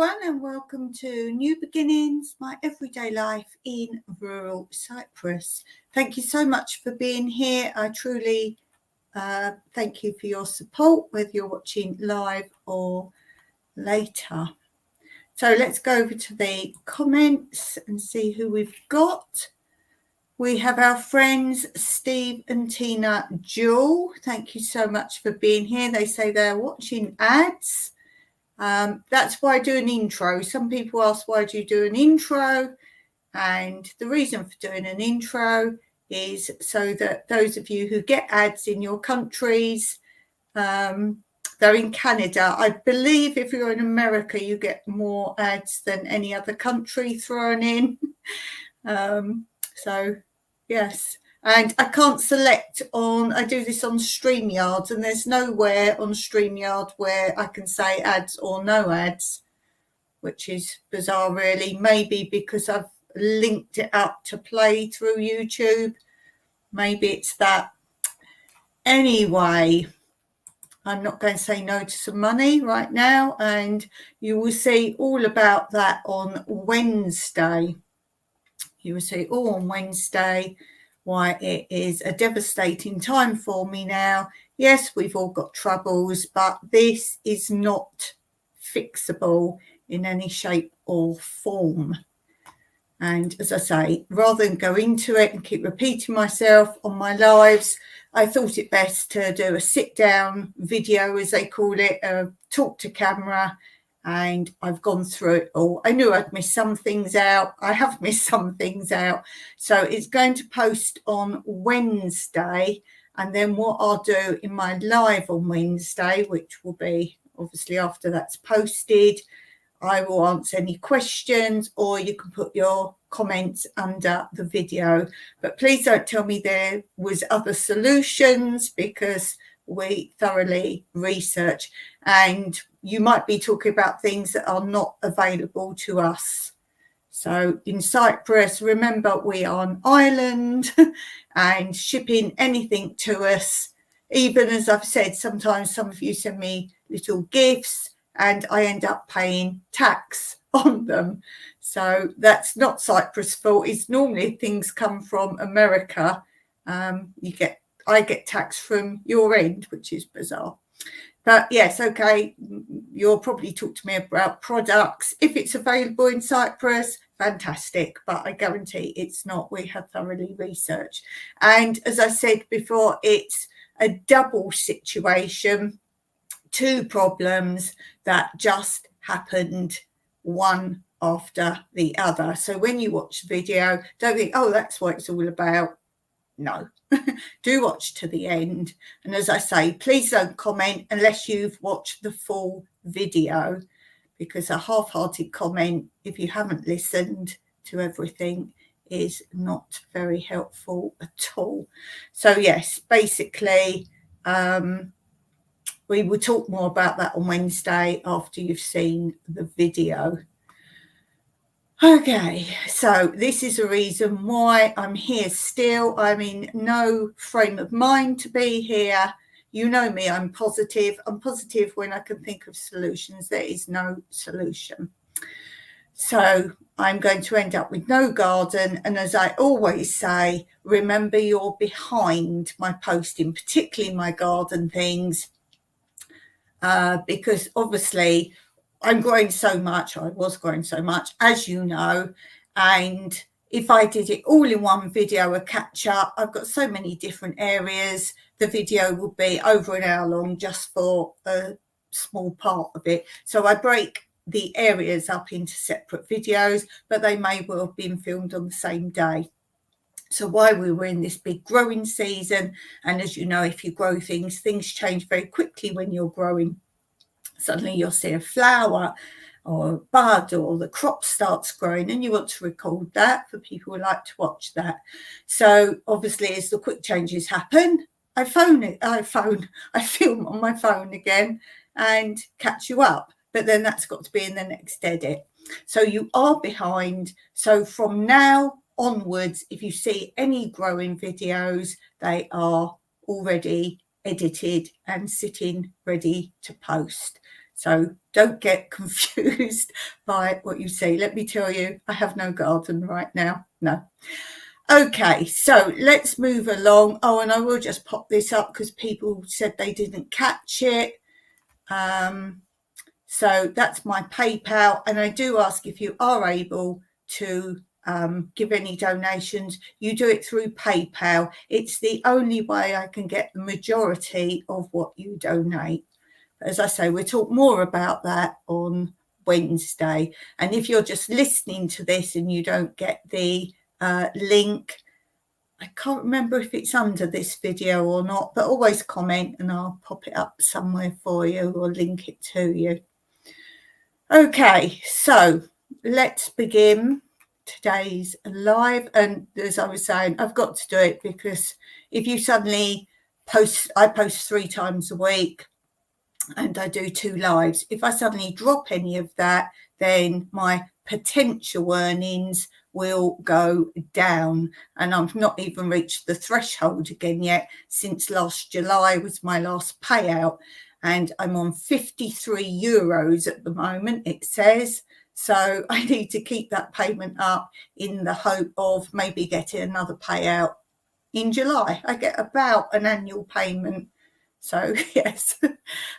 everyone, and welcome to New Beginnings, my everyday life in rural Cyprus. Thank you so much for being here. I truly thank you for your support, whether you're watching live or later. So let's go over to the comments and see who we've got. We have our friends Steve and Tina Jewel. Thank you so much for being here. They say they're watching ads. That's why I do an intro. Some people ask, why do you do an intro? And the reason for doing an intro is so that those of you who get ads in your countries, they're in Canada. I believe if you're in America, you get more ads than any other country thrown in. So, yes. And I can't select on, I do this on StreamYard, and there's nowhere on StreamYard where I can say ads or no ads, which is bizarre really. Maybe because I've linked it up to play through YouTube. Maybe it's that. Anyway, I'm not going to say no to some money right now, and you will see all about that on Wednesday. You will see all on Wednesday. Why it is a devastating time for me now. Yes, we've all got troubles, but this is not fixable in any shape or form. And as I say, rather than go into it and keep repeating myself on my lives, I thought it best to do a sit-down video, as they call it, talk to camera. And I've gone through it all. I knew I'd miss some things out. I have missed some things out. So it's going to post on Wednesday. And then what I'll do in my live on Wednesday, which will be obviously after that's posted, I will answer any questions, or you can put your comments under the video. But please don't tell me there was other solutions, because we thoroughly research, and you might be talking about things that are not available to us. So in Cyprus, remember, we are an island, and shipping anything to us, even as I've said, sometimes some of you send me little gifts and I end up paying tax on them. So that's not Cyprus' fault. It's normally things come from America. I get tax from your end, which is bizarre. But yes, okay, you'll probably talk to me about products. If it's available in Cyprus, fantastic. But I guarantee it's not. We have thoroughly researched. And as I said before, it's a double situation, two problems that just happened one after the other. So when you watch the video, don't think, oh, that's what it's all about. No. Do watch to the end. And as I say, please don't comment unless you've watched the full video, because a half-hearted comment, if you haven't listened to everything, is not very helpful at all. So yes, basically, we will talk more about that on Wednesday after you've seen the video. Okay, so this is a reason why I'm here still. I'm in no frame of mind to be here. You know me, I'm positive. I'm positive when I can think of solutions. There is no solution. So I'm going to end up with no garden. And as I always say, remember, you're behind my posting, particularly my garden things, because obviously I'm growing so much. I was growing so much, as you know, and if I did it all in one video, a catch up, I've got so many different areas. The video would be over an hour long just for a small part of it. So I break the areas up into separate videos, but they may well have been filmed on the same day. So while we were in this big growing season, and as you know, if you grow things, things change very quickly when you're growing. Suddenly you'll see a flower or a bud, or the crop starts growing, and you want to record that for people who like to watch that. So obviously, as the quick changes happen, I film on my phone again and catch you up. But then that's got to be in the next edit. So you are behind. So from now onwards, if you see any growing videos, they are already edited and sitting ready to post. So don't get confused by what you see. Let me tell you, I have no garden right now. No. Okay, so let's move along. Oh, and I will just pop this up because people said they didn't catch it. So that's my PayPal, and I do ask if you are able to give any donations, you do it through PayPal. It's the only way I can get the majority of what you donate. As I say, we'll talk more about that on Wednesday. And if you're just listening to this and you don't get the link, I can't remember if it's under this video or not, but always comment and I'll pop it up somewhere for you or link it to you. Okay, so let's begin today's live. And as I was saying, I've got to do it because if you suddenly post, I post 3 times a week and I do 2 lives. If I suddenly drop any of that, then my potential earnings will go down, and I've not even reached the threshold again yet. Since last July was my last payout, and I'm on 53 euros at the moment, it says. So I need to keep that payment up in the hope of maybe getting another payout in July. I get about an annual payment. So yes,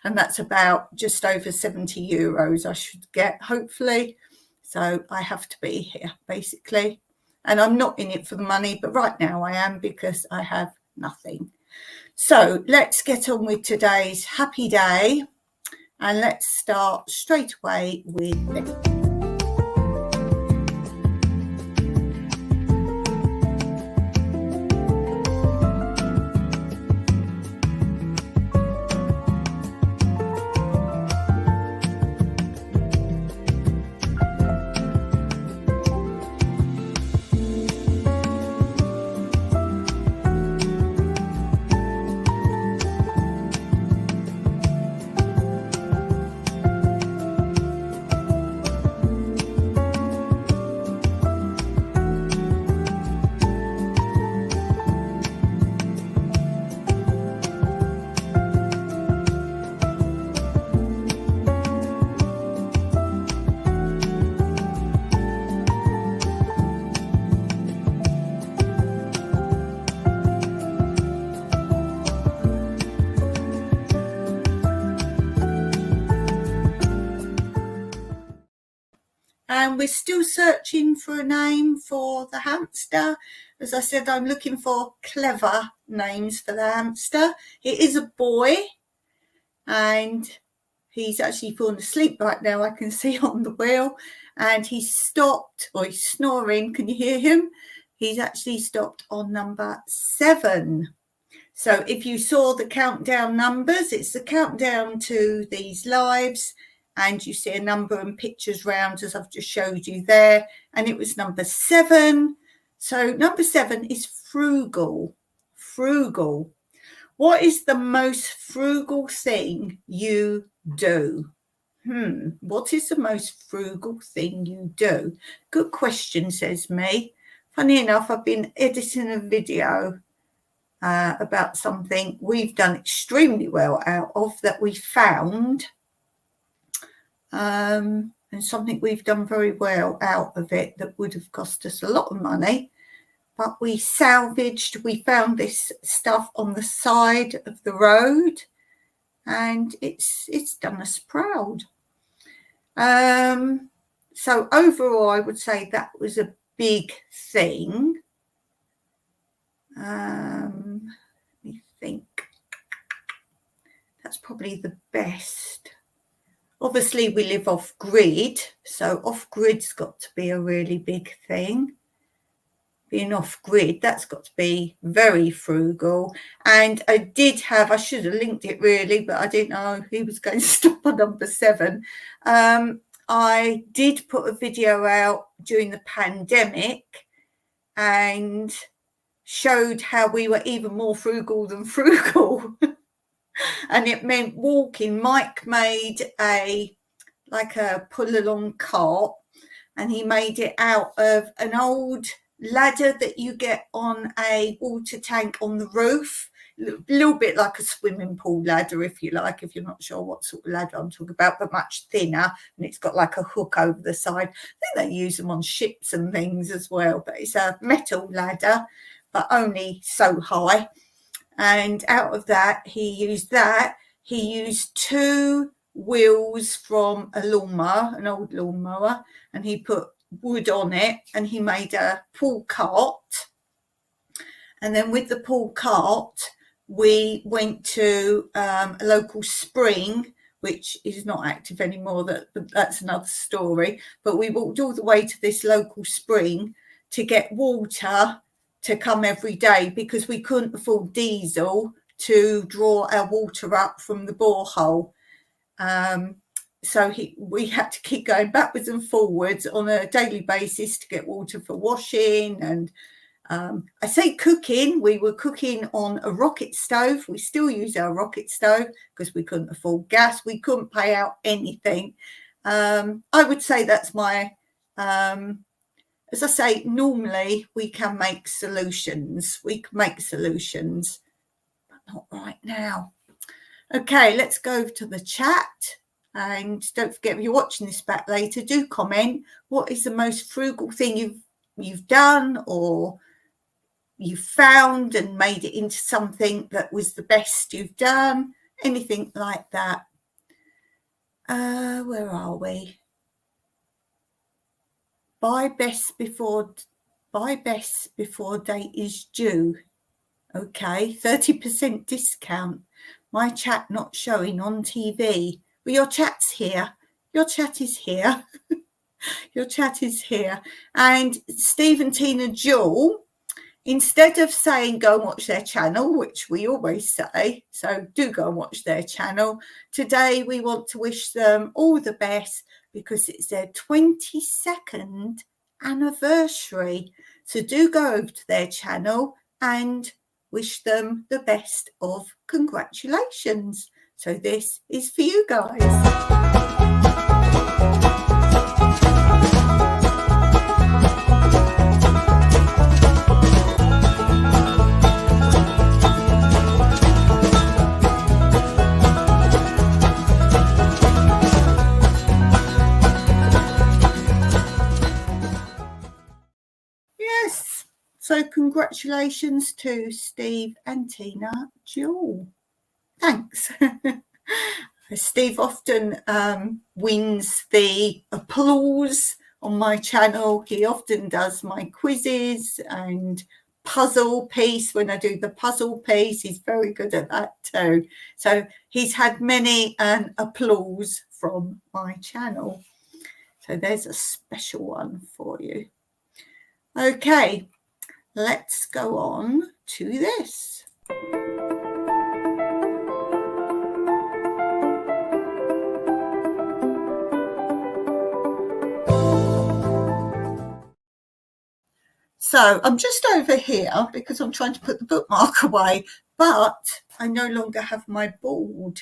and that's about just over 70 euros I should get, hopefully. So I have to be here, basically. And I'm not in it for the money, but right now I am because I have nothing. So let's get on with today's happy day. And let's start straight away with this. And we're still searching for a name for the hamster. As I said, I'm looking for clever names for the hamster. It is a boy, and he's actually fallen asleep right now, I can see on the wheel. And he's stopped, or he's snoring. Can you hear him? He's actually stopped on number 7. So if you saw the countdown numbers, it's the countdown to these lives. And you see a number and pictures round as I've just showed you there. And it was number 7. So number 7 is frugal. Frugal. What is the most frugal thing you do? What is the most frugal thing you do? Good question, says me. Funny enough, I've been editing a video about something we've done extremely well out of that we found. And something we've done very well out of it that would have cost us a lot of money, but we salvaged. We found this stuff on the side of the road, and it's done us proud. So overall, I would say that was a big thing. Let me think. That's probably the best. Obviously, we live off-grid, so off-grid's got to be a really big thing. Being off-grid, that's got to be very frugal. And I should have linked it really, but I didn't know he was going to stop on number 7. I did put a video out during the pandemic and showed how we were even more frugal than frugal. And it meant walking. Mike made a pull-along cart, and he made it out of an old ladder that you get on a water tank on the roof. little bit like a swimming pool ladder, if you like, if you're not sure what sort of ladder I'm talking about, but much thinner, and it's got like a hook over the side. I think they use them on ships and things as well, but it's a metal ladder, but only so high. And out of that, he used 2 wheels from a lawnmower, an old lawnmower, and he put wood on it, and he made a pull cart. And then with the pull cart, we went to a local spring, which is not active anymore. That's another story. But we walked all the way to this local spring to get water to come every day, because we couldn't afford diesel to draw our water up from the borehole. So we had to keep going backwards and forwards on a daily basis to get water for washing. And I say cooking, we were cooking on a rocket stove. We still use our rocket stove because we couldn't afford gas. We couldn't pay out anything. I would say that's my, as I say, normally we can make solutions. We can make solutions, but not right now. Okay, let's go to the chat. And don't forget, if you're watching this back later, do comment. What is the most frugal thing you've done, or you found and made it into something that was the best you've done? Anything like that. Where are we? Buy best before date is due. Okay, 30% discount. My chat not showing on TV. Well, your chat's here. Your chat is here. Your chat is here. And Steve and Tina Jewel, instead of saying go and watch their channel, which we always say, so do go and watch their channel, today we want to wish them all the best because it's their 22nd anniversary. So do go over to their channel and wish them the best of congratulations. So this is for you guys. Yes, so congratulations to Steve and Tina Jewel. Thanks. Steve often wins the applause on my channel. He often does my quizzes and puzzle piece. When I do the puzzle piece, he's very good at that too. So he's had many an applause from my channel. So there's a special one for you. Okay, let's go on to this. So I'm just over here because I'm trying to put the bookmark away, but I no longer have my board.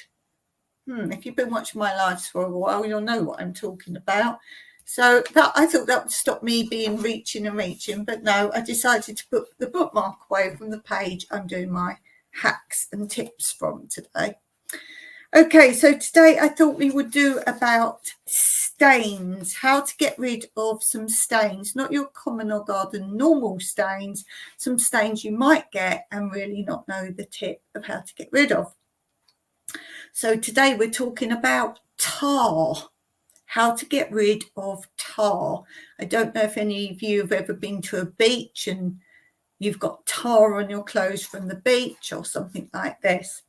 If you've been watching my lives for a while, you'll know what I'm talking about. So that, I thought that would stop me being reaching, but no, I decided to put the bookmark away from the page I'm doing my hacks and tips from today. Okay, so today I thought we would do about stains, how to get rid of some stains, not your common or garden normal stains, some stains you might get and really not know the tip of how to get rid of. So today we're talking about tar, how to get rid of tar. I don't know if any of you have ever been to a beach and you've got tar on your clothes from the beach or something like this.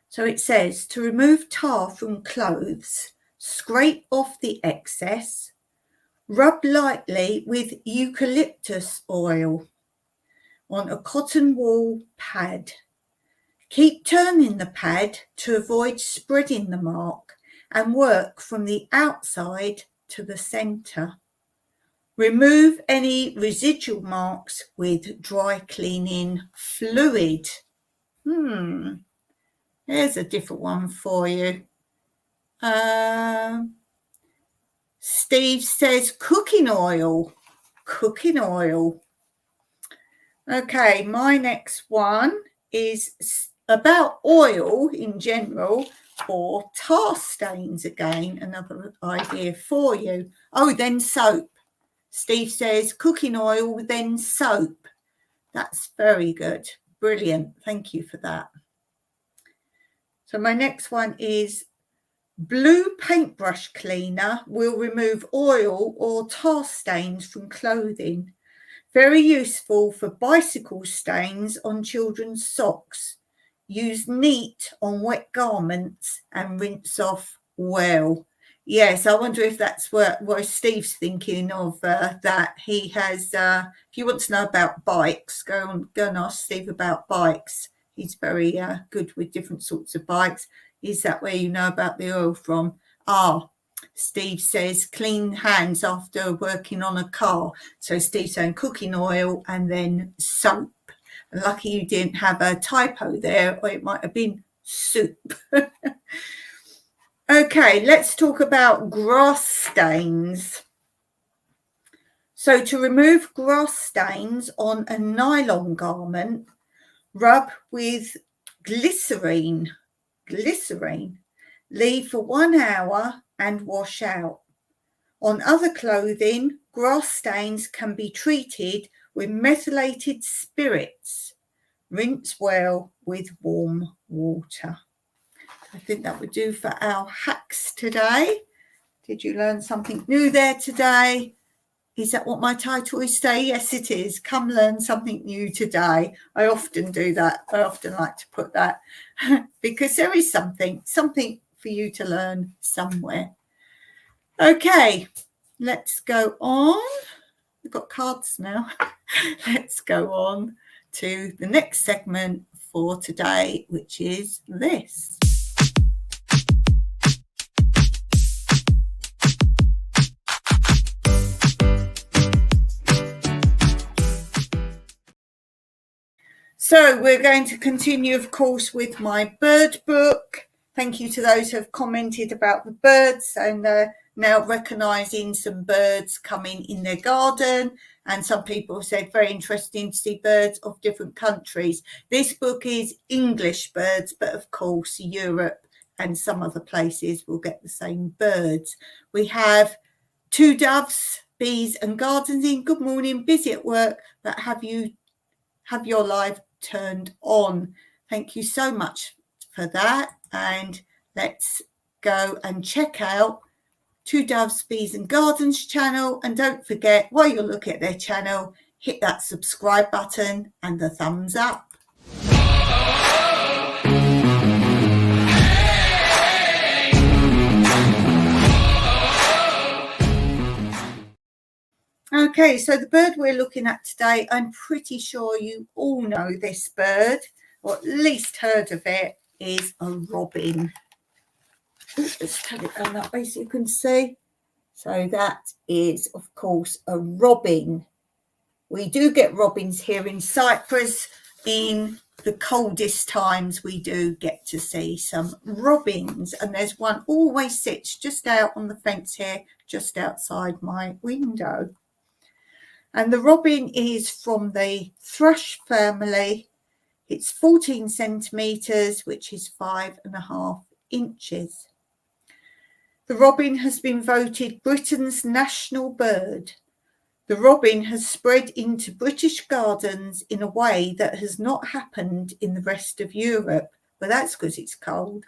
So it says to remove tar from clothes, scrape off the excess, rub lightly with eucalyptus oil on a cotton wool pad. Keep turning the pad to avoid spreading the mark and work from the outside to the centre. Remove any residual marks with dry cleaning fluid. Here's a different one for you. Steve says cooking oil. Cooking oil. Okay, my next one is about oil in general or tar stains again. Another idea for you. Oh, then soap. Steve says cooking oil, then soap. That's very good. Brilliant. Thank you for that. So my next one is blue paintbrush cleaner will remove oil or tar stains from clothing. Very useful for bicycle stains on children's socks. Use neat on wet garments and rinse off well. Yes, I wonder if that's what Steve's thinking of, that he has. If you want to know about bikes, go and ask Steve about bikes. He's very good with different sorts of bikes. Is that where you know about the oil from? Steve says clean hands after working on a car. So Steve's saying cooking oil and then soap. Lucky you didn't have a typo there, or it might have been soup. Okay, let's talk about grass stains. So to remove grass stains on a nylon garment, rub with glycerine. Leave for 1 hour and wash out. On other clothing, grass stains can be treated with methylated spirits. Rinse well with warm water. I think that would do for our hacks today. Did you learn something new there today? Is that what my title is today? Yes, it is. Come learn something new today. I often do that. I often like to put that because there is something for you to learn somewhere. Okay, let's go on. We've got cards now. Let's go on to the next segment for today, which is this. So we're going to continue, of course, with my bird book. Thank you to those who have commented about the birds and now recognising some birds coming in their garden. And some people have said very interesting to see birds of different countries. This book is English birds, but of course Europe and some other places will get the same birds. We have two doves, bees and gardens in. Good morning, busy at work, but have your live turned on. Thank you so much for that. And let's go and check out Two Doves, Bees and Gardens channel. And don't forget, while you're looking at their channel, hit that subscribe button and the thumbs up. Okay, so the bird we're looking at today, I'm pretty sure you all know this bird, or at least heard of it, is a robin. Let's turn it down that way so you can see. So that is, of course, a robin. We do get robins here in Cyprus. In the coldest times, we do get to see some robins. And there's one always sits just out on the fence here, just outside my window. And the robin is from the thrush family. It's 14 centimetres, which is 5.5 inches. The robin has been voted Britain's national bird. The robin has spread into British gardens in a way that has not happened in the rest of Europe. Well, that's because it's cold.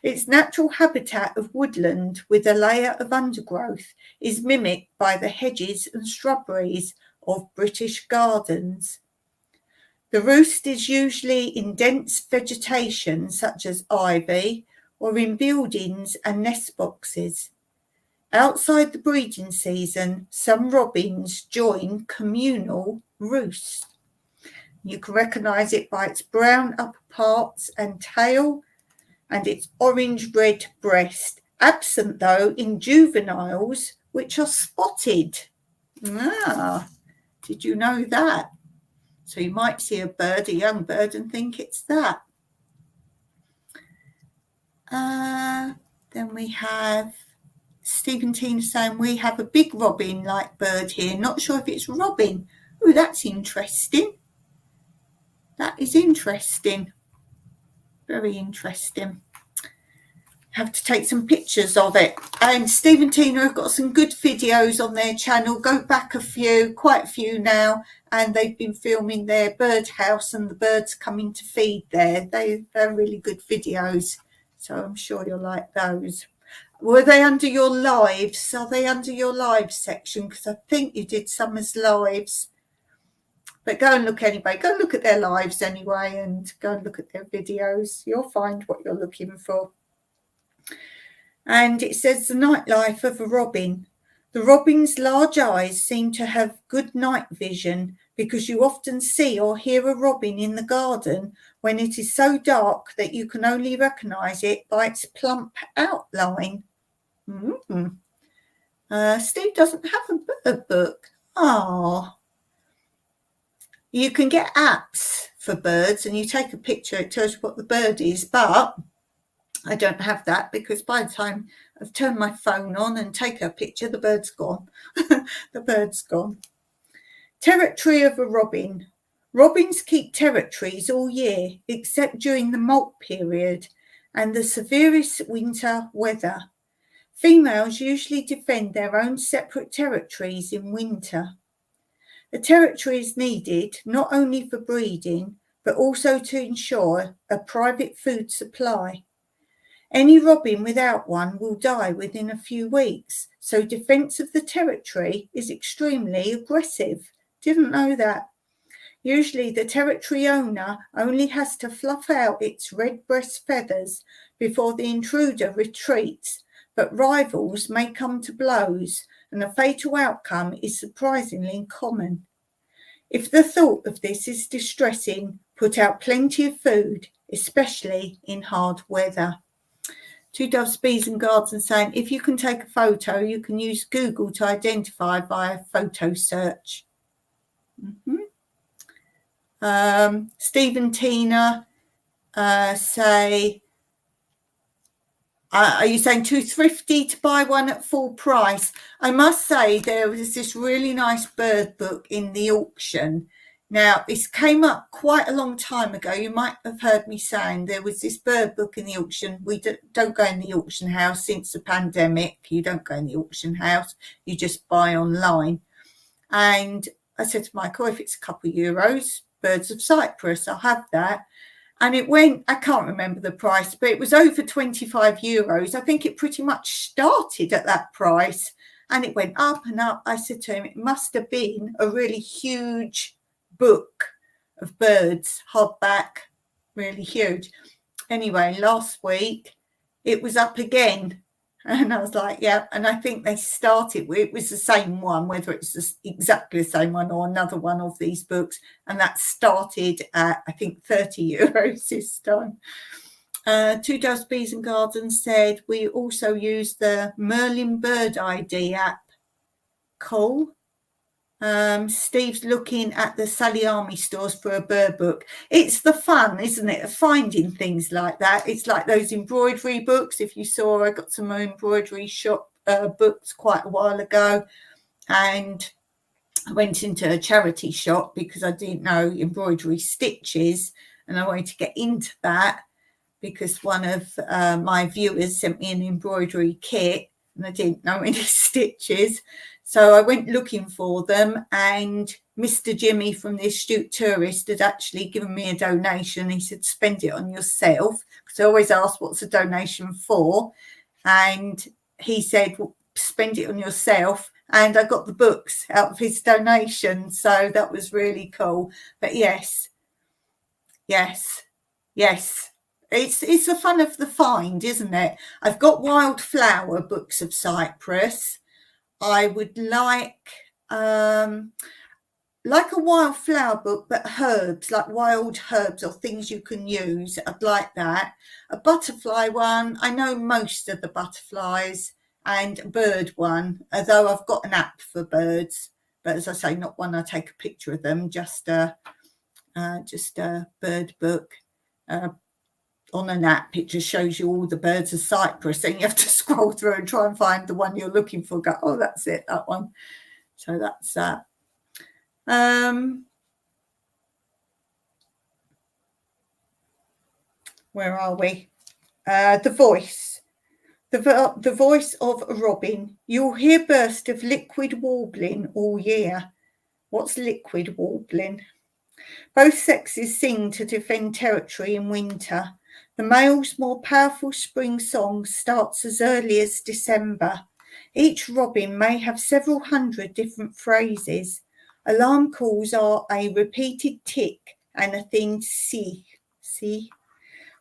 Its natural habitat of woodland with a layer of undergrowth is mimicked by the hedges and shrubberies of British gardens. The roost is usually in dense vegetation such as ivy or in buildings and nest boxes. Outside the breeding season, some robins join communal roosts. You can recognise it by its brown upper parts and tail and its orange-red breast, absent though in juveniles, which are spotted. Did you know that? So you might see a young bird, and think it's that. Then we have Stephen Teen saying we have a big robin-like bird here. Not sure if it's robin. Oh, that's interesting. That is interesting. Very interesting. Have to take some pictures of it. And Steve and Tina have got some good videos on their channel. Go back a few, quite a few now, and they've been filming their birdhouse and the birds coming to feed there. They're really good videos, so I'm sure you'll like those. Were they under your lives? Are they under your lives section? Because I think you did some as lives. But go and look anyway. Go and look at their lives anyway, and go and look at their videos. You'll find what you're looking for. And it says the nightlife of a robin. The robin's large eyes seem to have good night vision, because you often see or hear a robin in the garden when it is so dark that you can only recognise it by its plump outline. Steve doesn't have a bird book. You can get apps for birds and you take a picture, it tells you what the bird is, but I don't have that, because by the time I've turned my phone on and take a picture, the bird's gone. The bird's gone. Territory of a robin. Robins keep territories all year, except during the molt period and the severest winter weather. Females usually defend their own separate territories in winter. A territory is needed not only for breeding, but also to ensure a private food supply. Any robin without one will die within a few weeks, so defence of the territory is extremely aggressive. Didn't know that. Usually the territory owner only has to fluff out its redbreast feathers before the intruder retreats, but rivals may come to blows, and a fatal outcome is surprisingly common. If the thought of this is distressing, put out plenty of food, especially in hard weather. Two Doves, Bees and Gardens saying, if you can take a photo, you can use Google to identify via photo search. Steve and Tina say, are you saying too thrifty to buy one at full price? I must say there was this really nice bird book in the auction. Now, this came up quite a long time ago. You might have heard me saying there was this bird book in the auction. We don't go in the auction house since the pandemic. You don't go in the auction house. You just buy online. And I said to Michael, if it's a couple of euros, Birds of Cyprus, I'll have that. And it went, I can't remember the price, but it was over 25 euros. I think it pretty much started at that price. And it went up and up. I said to him, it must have been a really huge book of birds, hardback, really huge. Anyway, last week it was up again, and I was like, yeah. And I think they started, it was the same one, whether it's exactly the same one or another one of these books, and that started at, I think, 30 euros this time. Two Doves, Bees and Gardens said, we also use the Merlin Bird ID app. Cool. Steve's looking at the Sally Army stores for a bird book. It's the fun, isn't it, of finding things like that. It's like those embroidery books. If you saw, I got some embroidery shop books quite a while ago, and I went into a charity shop because I didn't know embroidery stitches, and I wanted to get into that because one of my viewers sent me an embroidery kit and I didn't know any stitches. So I went looking for them, and Mr. Jimmy from the Astute Tourist had actually given me a donation. He said, spend it on yourself, because I always ask what's a donation for. And he said, well, spend it on yourself. And I got the books out of his donation. So that was really cool. But yes. It's the fun of the find, isn't it? I've got Wildflower Books of Cyprus. I would like a wildflower book, but herbs, like wild herbs or things you can use. I'd like that. A butterfly one. I know most of the butterflies, and a bird one, although I've got an app for birds. But as I say, not one I take a picture of them, just a bird book. On an app, it just shows you all the birds of Cyprus, and you have to scroll through and try and find the one you're looking for. Go, oh, that's it, that one. So that's that. where are we? The voice. The voice of a robin. You'll hear burst of liquid warbling all year. What's liquid warbling? Both sexes sing to defend territory in winter. The male's more powerful spring song starts as early as December. Each robin may have several hundred different phrases. Alarm calls are a repeated tick and a thin see.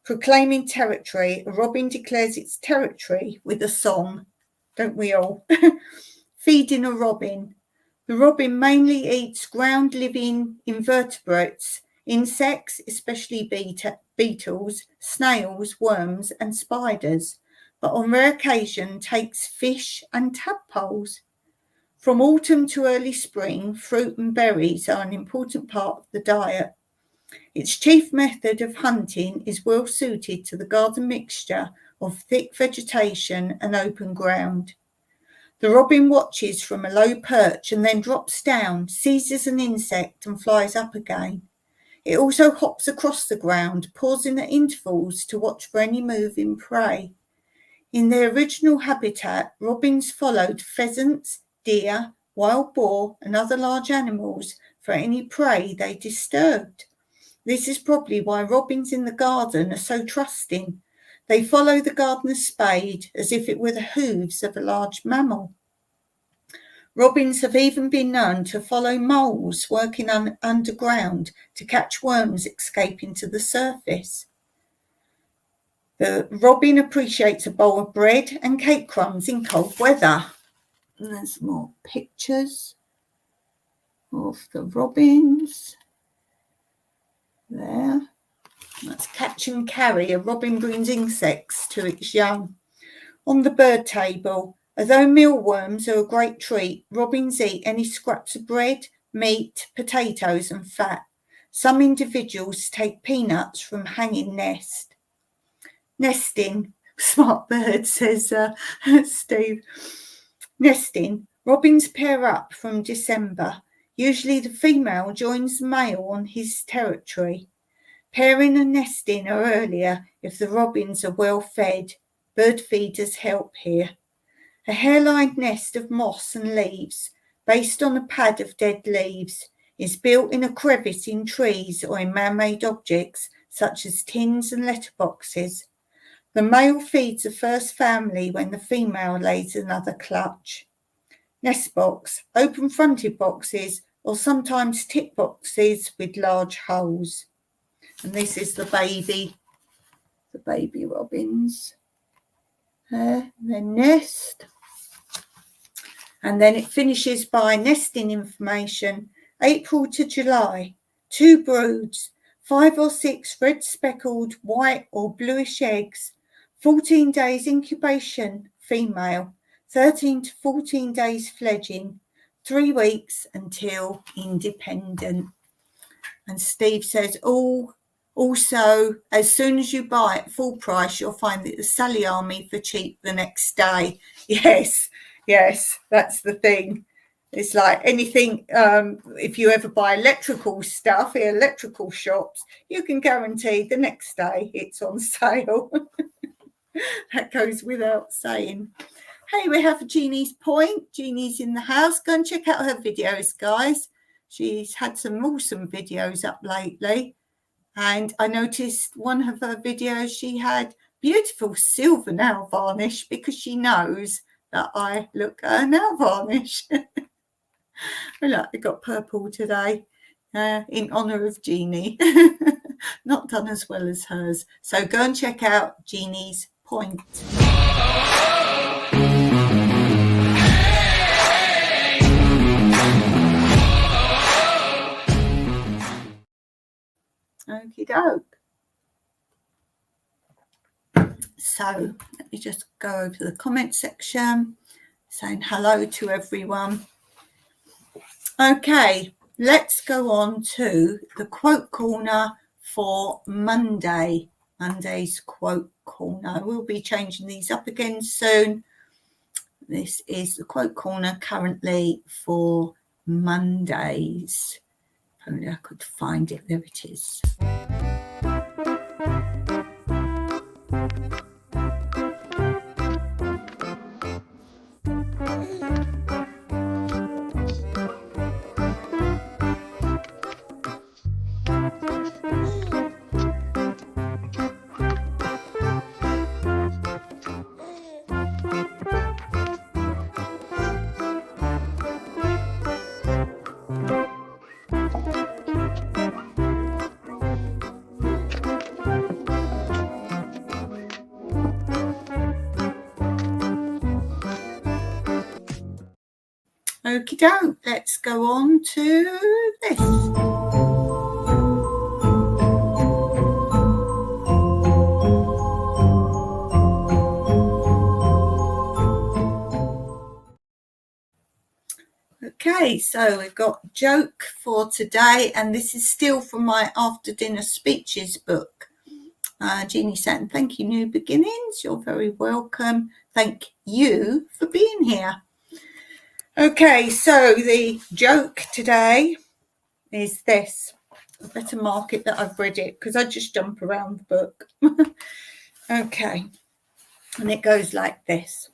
Proclaiming territory, a robin declares its territory with a song. Don't we all? Feeding a robin. The robin mainly eats ground-living invertebrates, insects, especially beetles, snails, worms and spiders, but on rare occasion takes fish and tadpoles. From autumn to early spring, fruit and berries are an important part of the diet. Its chief method of hunting is well suited to the garden mixture of thick vegetation and open ground. The robin watches from a low perch and then drops down, seizes an insect and flies up again. It also hops across the ground, pausing at intervals to watch for any moving prey. In their original habitat, robins followed pheasants, deer, wild boar and other large animals for any prey they disturbed. This is probably why robins in the garden are so trusting. They follow the gardener's spade as if it were the hooves of a large mammal. Robins have even been known to follow moles working underground to catch worms escaping to the surface. The robin appreciates a bowl of bread and cake crumbs in cold weather. And there's more pictures of the robins. There. That's catch and carry. A robin brings insects to its young. On the bird table, although mealworms are a great treat, robins eat any scraps of bread, meat, potatoes and fat. Some individuals take peanuts from hanging nest. Nesting, smart bird, says Steve. Nesting, robins pair up from December. Usually the female joins the male on his territory. Pairing and nesting are earlier if the robins are well fed. Bird feeders help here. A hair-lined nest of moss and leaves, based on a pad of dead leaves, is built in a crevice in trees or in man-made objects such as tins and letterboxes. The male feeds the first family when the female lays another clutch. Nest box, open-fronted boxes, or sometimes tip boxes with large holes. And this is the baby robins. Their nest. And then it finishes by nesting information. April to July, 2 broods, 5 or 6 red speckled, white or bluish eggs, 14 days incubation, female, 13 to 14 days fledging, 3 weeks until independent. And Steve says, also, as soon as you buy at full price, you'll find that the Sally Army for cheap the next day. Yes, that's the thing. It's like anything, if you ever buy electrical stuff in electrical shops, you can guarantee the next day it's on sale. That goes without saying. Hey, we have Jeannie's point. Jeannie's in the house. Go and check out her videos, guys. She's had some awesome videos up lately. And I noticed one of her videos, she had beautiful silver nail varnish because she knows that I look at her nail varnish. Look, I got purple today in honour of Jeannie. Not done as well as hers. So go and check out Jeannie's point. Okie doke. So let me just go over to the comment section, saying hello to everyone. Okay, let's go on to the quote corner for Monday. Monday's quote corner. We'll be changing these up again soon. This is the quote corner currently for Mondays. If only I could find it. There it is. Okie doke, let's go on to this. Okay, so we've got joke for today, and this is still from my after dinner speeches book. Jeannie saying, thank you, New Beginnings. You're very welcome. Thank you for being here. Okay, so the joke today is this. I better mark it that I've read it because I just jump around the book. Okay, and it goes like this.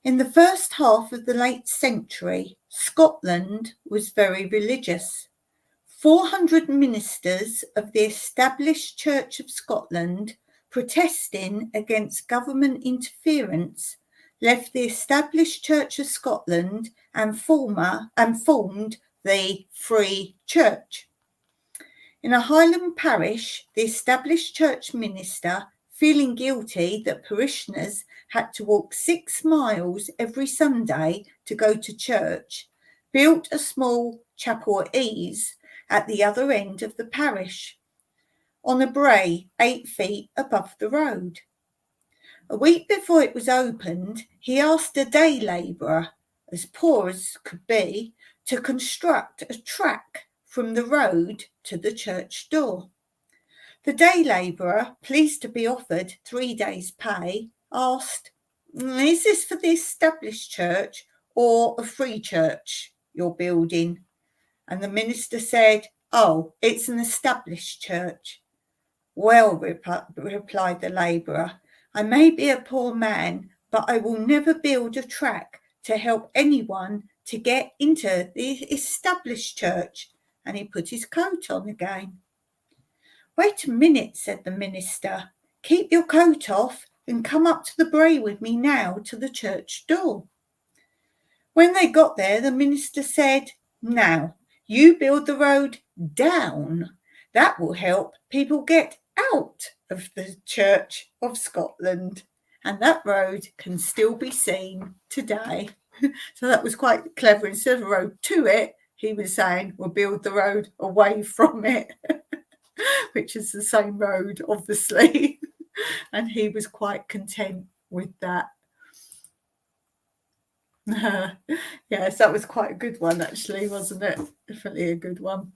In the first half of the late century, Scotland was very religious. 400 ministers of the established Church of Scotland, protesting against government interference, left the established Church of Scotland and formed the Free Church. In a Highland parish, the established church minister, feeling guilty that parishioners had to walk 6 miles every Sunday to go to church, built a small chapel at ease at the other end of the parish, on Abbre, 8 feet above the road. A week before it was opened, he asked a day labourer, as poor as could be, to construct a track from the road to the church door. The day labourer, pleased to be offered 3 days' pay, asked, is this for the established church or a free church you're building? And the minister said, oh, it's an established church. Well, replied the labourer, I may be a poor man, but I will never build a track to help anyone to get into the established church. And he put his coat on again. Wait a minute, said the minister. Keep your coat off and come up to the brae with me now to the church door. When they got there, the minister said, now, you build the road down. That will help people get out of the Church of Scotland. And that road can still be seen today. So that was quite clever. Instead of a road to it, he was saying, we'll build the road away from it, which is the same road, obviously. And he was quite content with that. Yes, that was quite a good one, actually, wasn't it? Definitely a good one.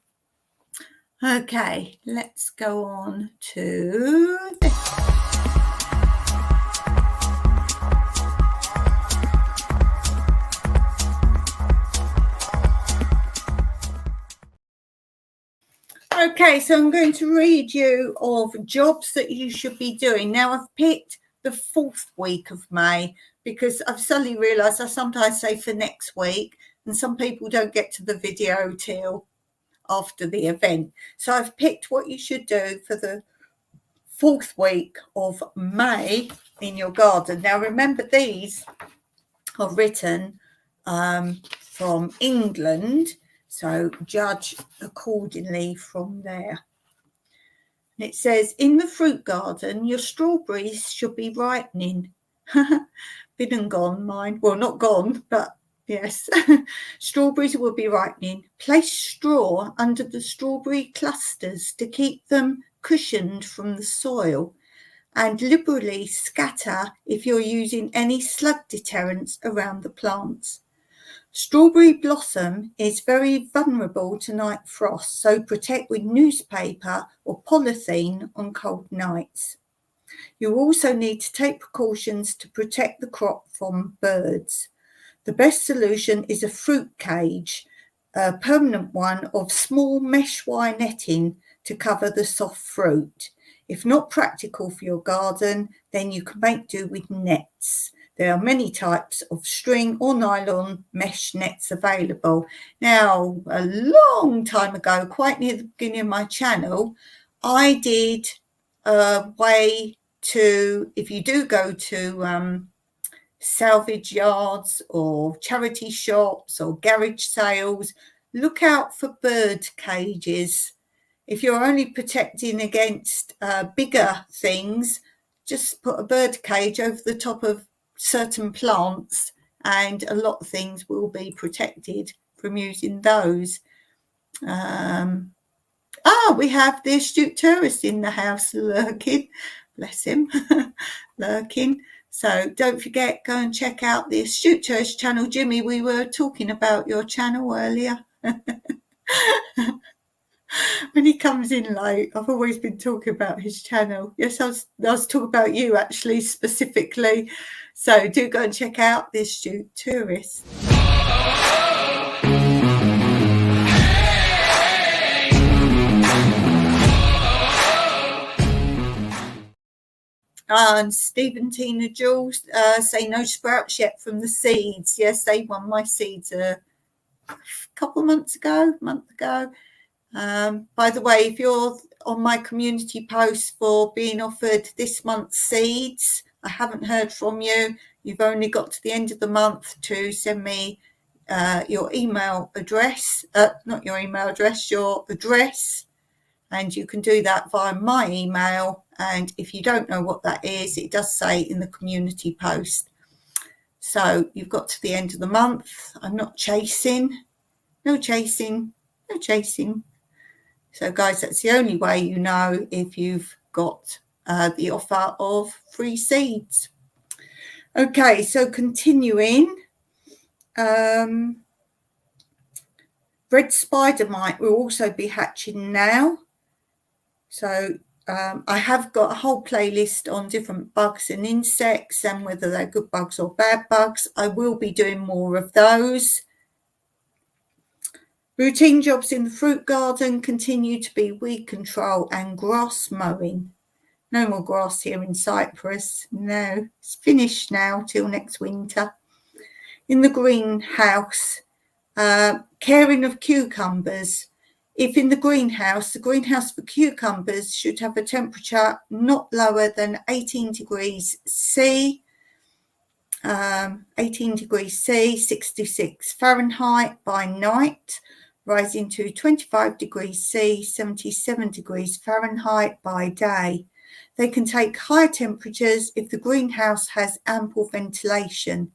Okay, let's go on to this. Okay, so I'm going to read you of jobs that you should be doing. Now, I've picked the 4th week of May because I've suddenly realised I sometimes say for next week, and some people don't get to the video till after the event. So I've picked what you should do for the 4th week of May in your garden. Now, remember, these are written from England, so judge accordingly from there. And it says, in the fruit garden, your strawberries should be ripening. Been and gone, mine. Well, not gone, but yes. Strawberries will be ripening. Place straw under the strawberry clusters to keep them cushioned from the soil, and liberally scatter if you're using any slug deterrents around the plants. Strawberry blossom is very vulnerable to night frost, so protect with newspaper or polythene on cold nights. You also need to take precautions to protect the crop from birds. The best solution is a fruit cage, a permanent one of small mesh wire netting to cover the soft fruit. If not practical for your garden, then you can make do with nets. There are many types of string or nylon mesh nets available. Now, a long time ago, quite near the beginning of my channel, I did a way to, if you do go to salvage yards or charity shops or garage sales, look out for bird cages. If you're only protecting against bigger things, just put a bird cage over the top of certain plants and a lot of things will be protected from using those. We have the astute tourist in the house lurking. Bless him. Lurking. So don't forget, go and check out the Astute Tourist channel. Jimmy, we were talking about your channel earlier. When he comes in late, I've always been talking about his channel. Yes, I was talking about you actually specifically. So do go and check out the Astute Tourist. And Steve and Tina Jules say no sprouts yet from the seeds. Yes, they won my seeds a month ago. By the way, if you're on my community post for being offered this month's seeds, I haven't heard from you. You've only got to the end of the month to send me your email address, not your email address, your address. And you can do that via my email. And if you don't know what that is, it does say in the community post. So you've got to the end of the month. I'm not chasing. No chasing. So guys, that's the only way you know if you've got the offer of free seeds. Okay, so continuing. Red spider mite will also be hatching now. So I have got a whole playlist on different bugs and insects and whether they're good bugs or bad bugs. I will be doing more of those. Routine jobs in the fruit garden continue to be weed control and grass mowing. No more grass here in Cyprus. No, it's finished now till next winter. In the greenhouse, caring of cucumbers. If in the greenhouse for cucumbers should have a temperature not lower than 18 degrees C, 66 Fahrenheit by night, rising to 25 degrees C, 77 degrees Fahrenheit by day. They can take higher temperatures if the greenhouse has ample ventilation.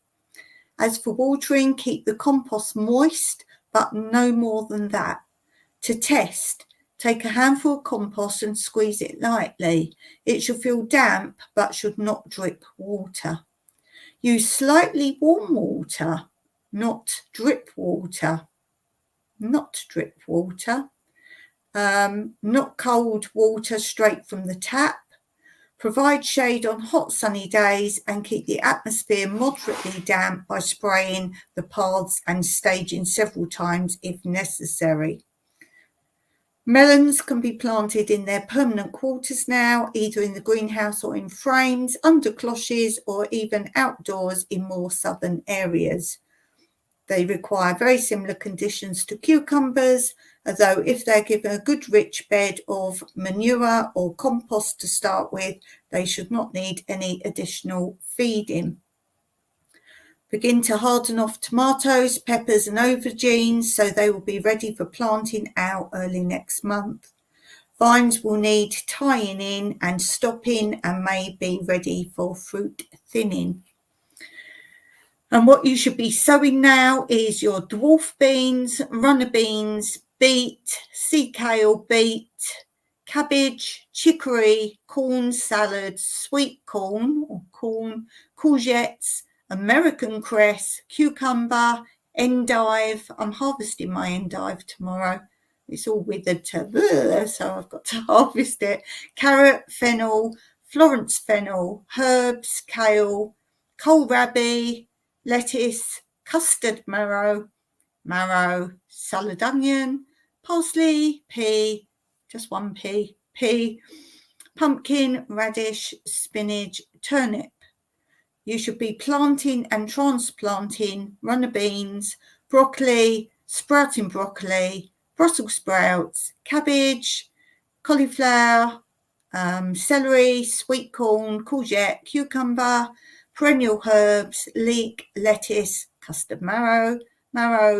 As for watering, keep the compost moist, but no more than that. To test, take a handful of compost and squeeze it lightly. It should feel damp, but should not drip water. Use slightly warm water, not drip water. Not cold water straight from the tap. Provide shade on hot sunny days and keep the atmosphere moderately damp by spraying the paths and staging several times if necessary. Melons can be planted in their permanent quarters now, either in the greenhouse or in frames, under cloches or even outdoors in more southern areas. They require very similar conditions to cucumbers, although if they're given a good rich bed of manure or compost to start with, they should not need any additional feeding. Begin to harden off tomatoes, peppers and aubergines so they will be ready for planting out early next month. Vines will need tying in and stopping and may be ready for fruit thinning. And what you should be sowing now is your dwarf beans, runner beans, beet, sea kale, beet, cabbage, chicory, corn salad, sweet corn or corn, courgettes, American cress, cucumber, endive. I'm harvesting my endive tomorrow. It's all withered so I've got to harvest it. Carrot, fennel, Florence fennel, herbs, kale, kohlrabi, lettuce, custard marrow, salad onion, parsley, pea, just one pea, pumpkin, radish, spinach, turnip. You should be planting and transplanting runner beans, broccoli, sprouting broccoli, Brussels sprouts, cabbage, cauliflower, celery, sweet corn, courgette, cucumber, perennial herbs, leek, lettuce, custard marrow,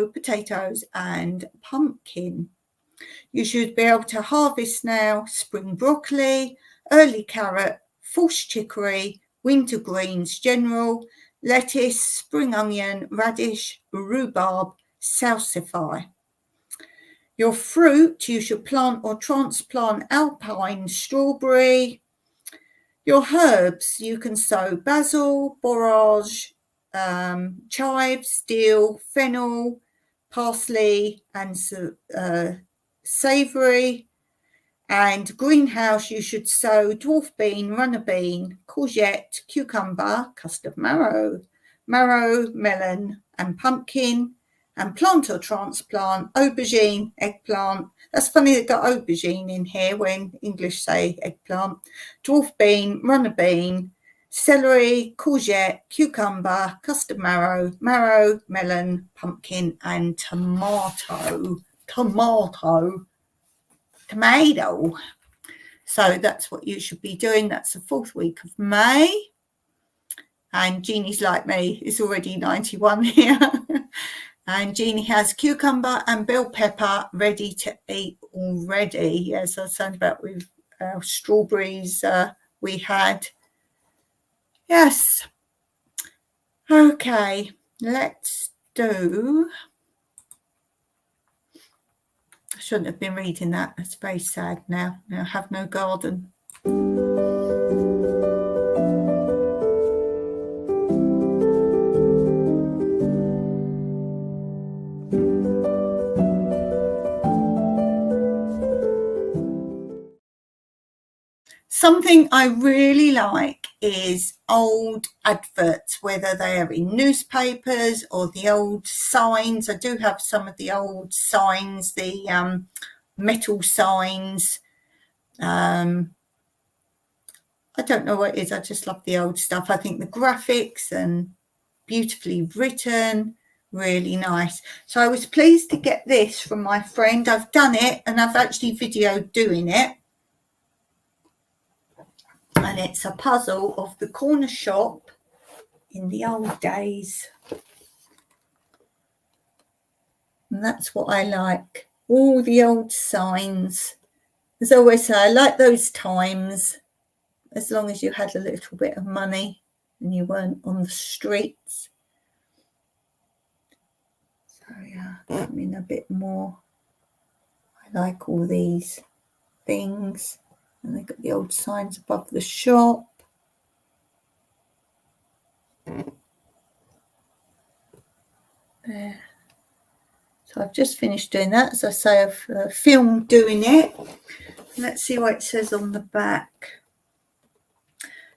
potatoes and pumpkin. You should be able to harvest now spring broccoli, early carrot, false chicory, winter greens general, lettuce, spring onion, radish, rhubarb, salsify. Your fruit, you should plant or transplant alpine strawberry. Your herbs, you can sow basil, borage, chives, dill, fennel, parsley and savoury. And greenhouse, you should sow dwarf bean, runner bean, courgette, cucumber, custard marrow, melon and pumpkin. And plant or transplant aubergine, eggplant. That's funny they got aubergine in here when English say eggplant. Dwarf bean, runner bean, celery, courgette, cucumber, custard marrow, melon, pumpkin and tomato. So that's what you should be doing. That's the 4th week of May. And Jeannie's like me, it's already 91 here. And Jeannie has cucumber and bell pepper ready to eat already. Yes, I was saying about with strawberries we had. Yes. Okay, let's do... I shouldn't have been reading that. That's very sad now. I have no garden. Something I really like is old adverts, whether they are in newspapers or the old signs. I do have some of the old signs, the metal signs. I don't know what it is. I just love the old stuff. I think the graphics and beautifully written, really nice. So I was pleased to get this from my friend. I've done it and I've actually videoed doing it. And it's a puzzle of the corner shop in the old days. And that's what I like. All the old signs. As I always say, I like those times, as long as you had a little bit of money and you weren't on the streets. So yeah, I mean a bit more. I like all these things. And they've got the old signs above the shop. There. So I've just finished doing that. As I say, I've filmed doing it. Let's see what it says on the back.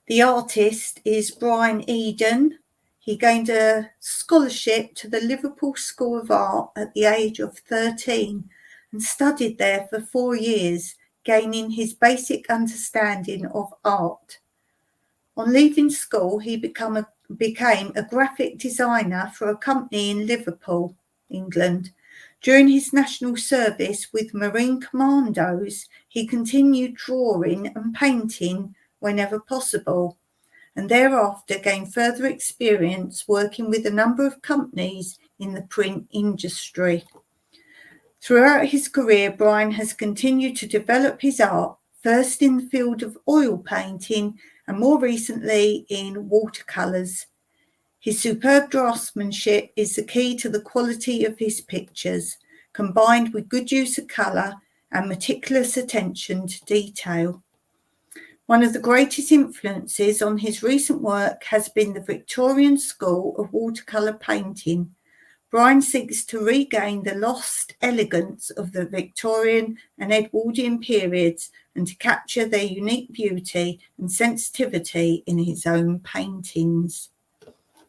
The artist is Brian Eden. He gained a scholarship to the Liverpool School of Art at the age of 13 and studied there for 4 years, gaining his basic understanding of art. On leaving school, he became a graphic designer for a company in Liverpool, England. During his national service with Marine Commandos, he continued drawing and painting whenever possible, and thereafter gained further experience working with a number of companies in the print industry. Throughout his career, Brian has continued to develop his art, first in the field of oil painting and more recently in watercolours. His superb draftsmanship is the key to the quality of his pictures, combined with good use of colour and meticulous attention to detail. One of the greatest influences on his recent work has been the Victorian School of Watercolour Painting. Brian seeks to regain the lost elegance of the Victorian and Edwardian periods and to capture their unique beauty and sensitivity in his own paintings.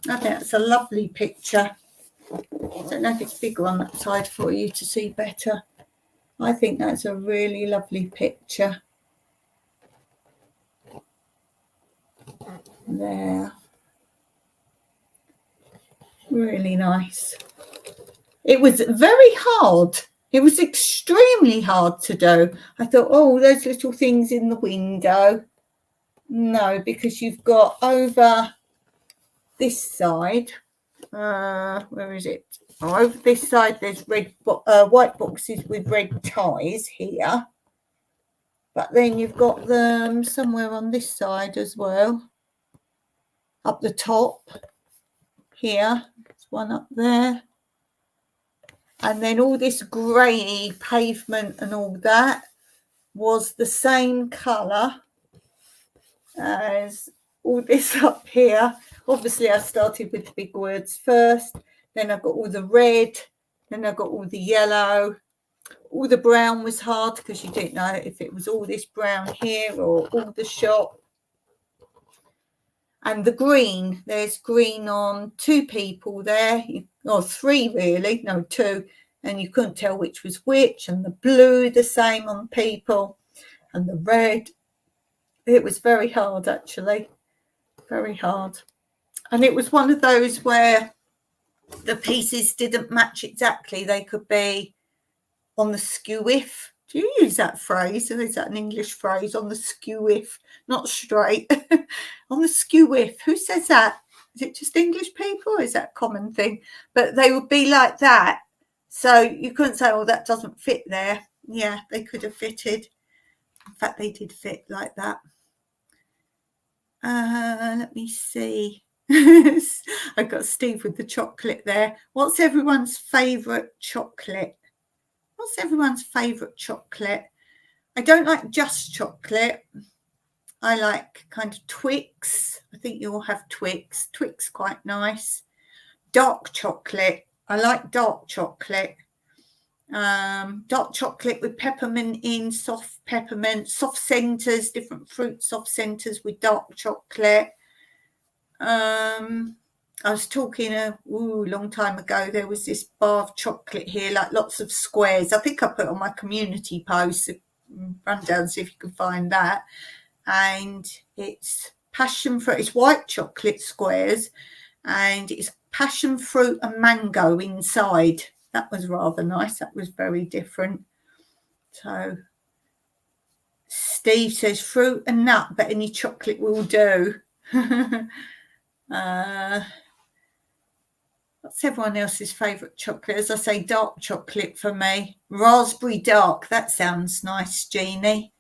I think that's a lovely picture. I don't know if it's bigger on that side for you to see better. I think that's a really lovely picture. there. Really nice. It was very hard. It was extremely hard to do. I thought, oh, those little things in the window. No, because you've got over this side. Where is it? Oh, over this side, there's white boxes with red ties here. But then you've got them somewhere on this side as well. Up the top here. There's one up there. And then all this grey pavement and all that was the same colour as all this up here. Obviously, I started with the big words first. Then I got all the red. Then I got all the yellow. All the brown was hard because you didn't know if it was all this brown here or all the shop. And the green, there's green on 2 people there, or 3 really, no 2, and you couldn't tell which was which. And the blue, the same on people, and the red. It was very hard, actually, very hard. And it was one of those where the pieces didn't match exactly. They could be on the skew-if. Do you use that phrase? Or is that an English phrase? On the skew-if, not straight. On the skew-if. Who says that? Is it just English people? Or is that a common thing? But they would be like that. So you couldn't say, oh, that doesn't fit there. Yeah, they could have fitted. In fact, they did fit like that. Let me see. I got Steve with the chocolate there. What's everyone's favourite chocolate? What's everyone's favourite chocolate? I don't like just chocolate. I like kind of Twix. I think you all have Twix. Twix quite nice. Dark chocolate. I like dark chocolate. Dark chocolate with peppermint in, soft peppermint, soft centres, different fruit soft centres with dark chocolate. I was talking a long time ago, there was this bar of chocolate here, like lots of squares. I think I put on my community post, run down, see if you can find that. And it's passion fruit, it's white chocolate squares, and it's passion fruit and mango inside. That was rather nice. That was very different. So Steve says fruit and nut, but any chocolate will do. What's everyone else's favourite chocolate? As I say, dark chocolate for me. Raspberry dark. That sounds nice, Jeannie.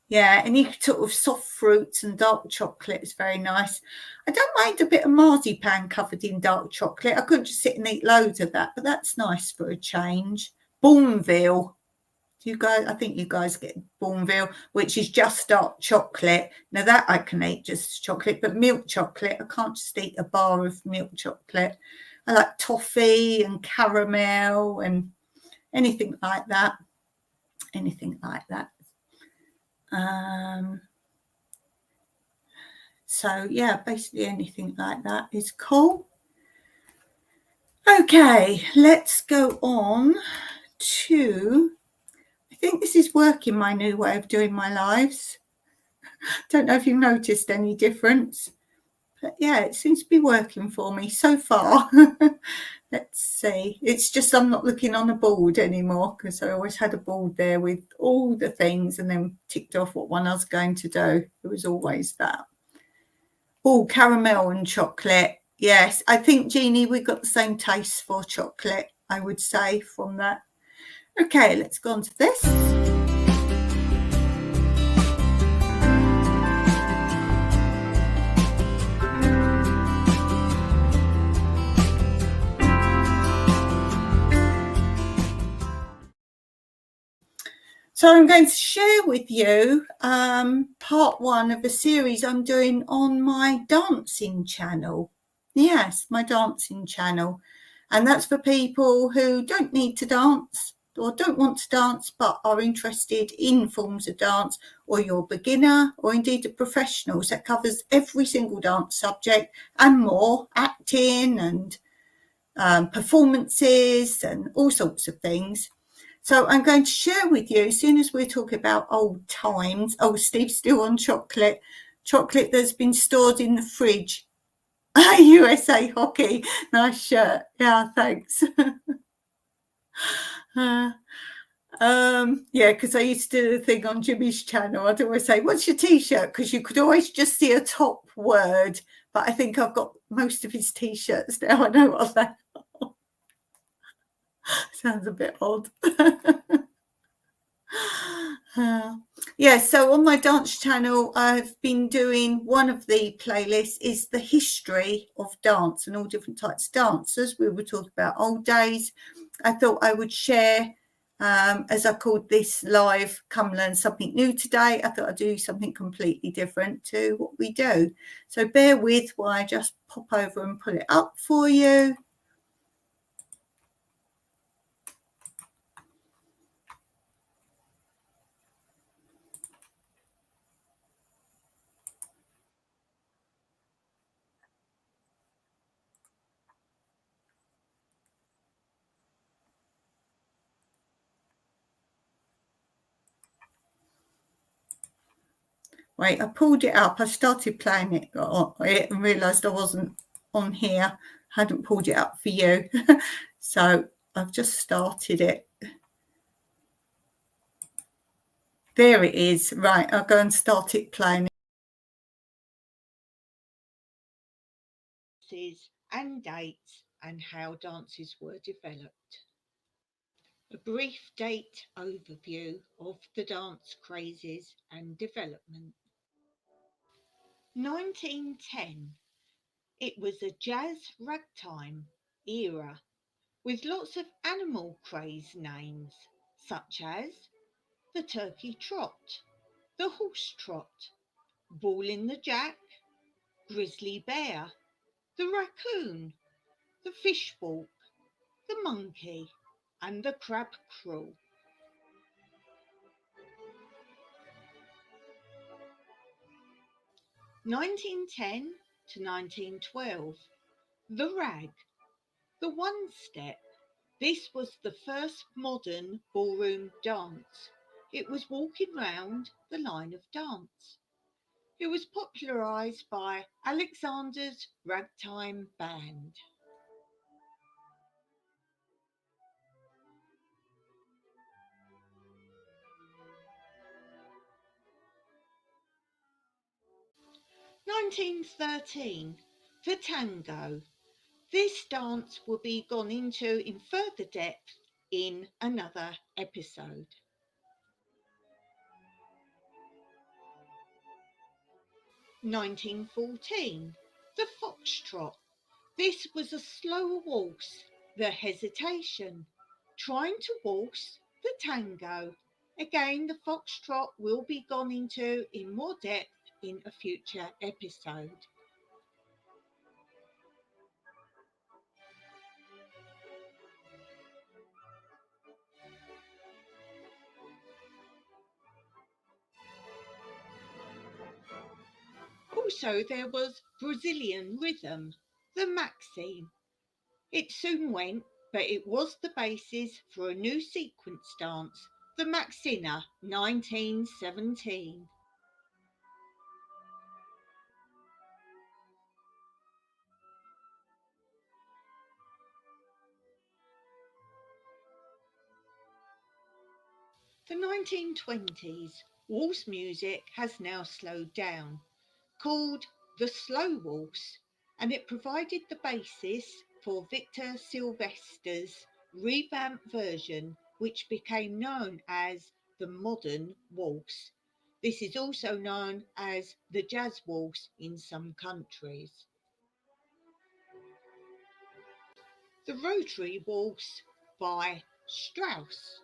Yeah, any sort of soft fruits and dark chocolate is very nice. I don't mind a bit of marzipan covered in dark chocolate. I couldn't just sit and eat loads of that, but that's nice for a change. Bournville. You guys, I think you guys get Bournville, which is just dark chocolate. Now that I can eat just chocolate, but milk chocolate, I can't just eat a bar of milk chocolate. I like toffee and caramel and anything like that. Anything like that. So yeah, basically anything like that is cool. Okay, let's go on to, I think this is working, my new way of doing my lives. Don't know if you've noticed any difference, but yeah, it seems to be working for me so far. Let's see. It's just I'm not looking on a board anymore, because I always had a board there with all the things and then ticked off what one I was going to do. It was always that. Oh, caramel and chocolate. Yes, I think, Jeannie, we got the same taste for chocolate, I would say, from that. Okay, let's go on to this. So I'm going to share with you part 1 of a series I'm doing on my dancing channel. Yes, my dancing channel. And that's for people who don't need to dance or don't want to dance but are interested in forms of dance, or you're a beginner or indeed a professional. So it covers every single dance subject and more, acting and performances and all sorts of things. So I'm going to share with you, as soon as we're talking about old times, oh, Steve's still on chocolate, chocolate that's been stored in the fridge. USA Hockey, nice shirt. Yeah, thanks. Yeah, because I used to do the thing on Jimmy's channel. I'd always say, "What's your T-shirt?" Because you could always just see a top word. But I think I've got most of his T-shirts now. I know what they are. Sounds a bit odd. Yeah, so on my dance channel, I've been doing one of the playlists is the history of dance and all different types of dancers. We were talking about old days. I thought I would share, as I called this live, come learn something new today. I thought I'd do something completely different to what we do. So bear with while I just pop over and pull it up for you. Wait, I pulled it up. I started playing it and realised I wasn't on here. Hadn't pulled it up for you. So I've just started it. There it is. Right, I'll go and start it playing. And dates and how dances were developed. A brief date overview of the dance crazes and development. 1910. It was a jazz ragtime era with lots of animal craze names such as the turkey trot, the horse trot, ball in the jack, grizzly bear, the raccoon, the fish walk, the monkey, and the crab crawl. 1910 to 1912, the rag, the one step. This was the first modern ballroom dance. It was walking round the line of dance. It was popularised by Alexander's Ragtime Band. 1913, the tango. This dance will be gone into in further depth in another episode. 1914, the foxtrot. This was a slower waltz, the hesitation, trying to waltz the tango. Again, the foxtrot will be gone into in more depth in a future episode. Also, there was Brazilian rhythm, the maxim. It soon went, but it was the basis for a new sequence dance, the Maxina 1917. The 1920s, waltz music has now slowed down, called the slow waltz, and it provided the basis for Victor Sylvester's revamped version, which became known as the modern waltz. This is also known as the jazz waltz in some countries. The Rotary Waltz by Strauss.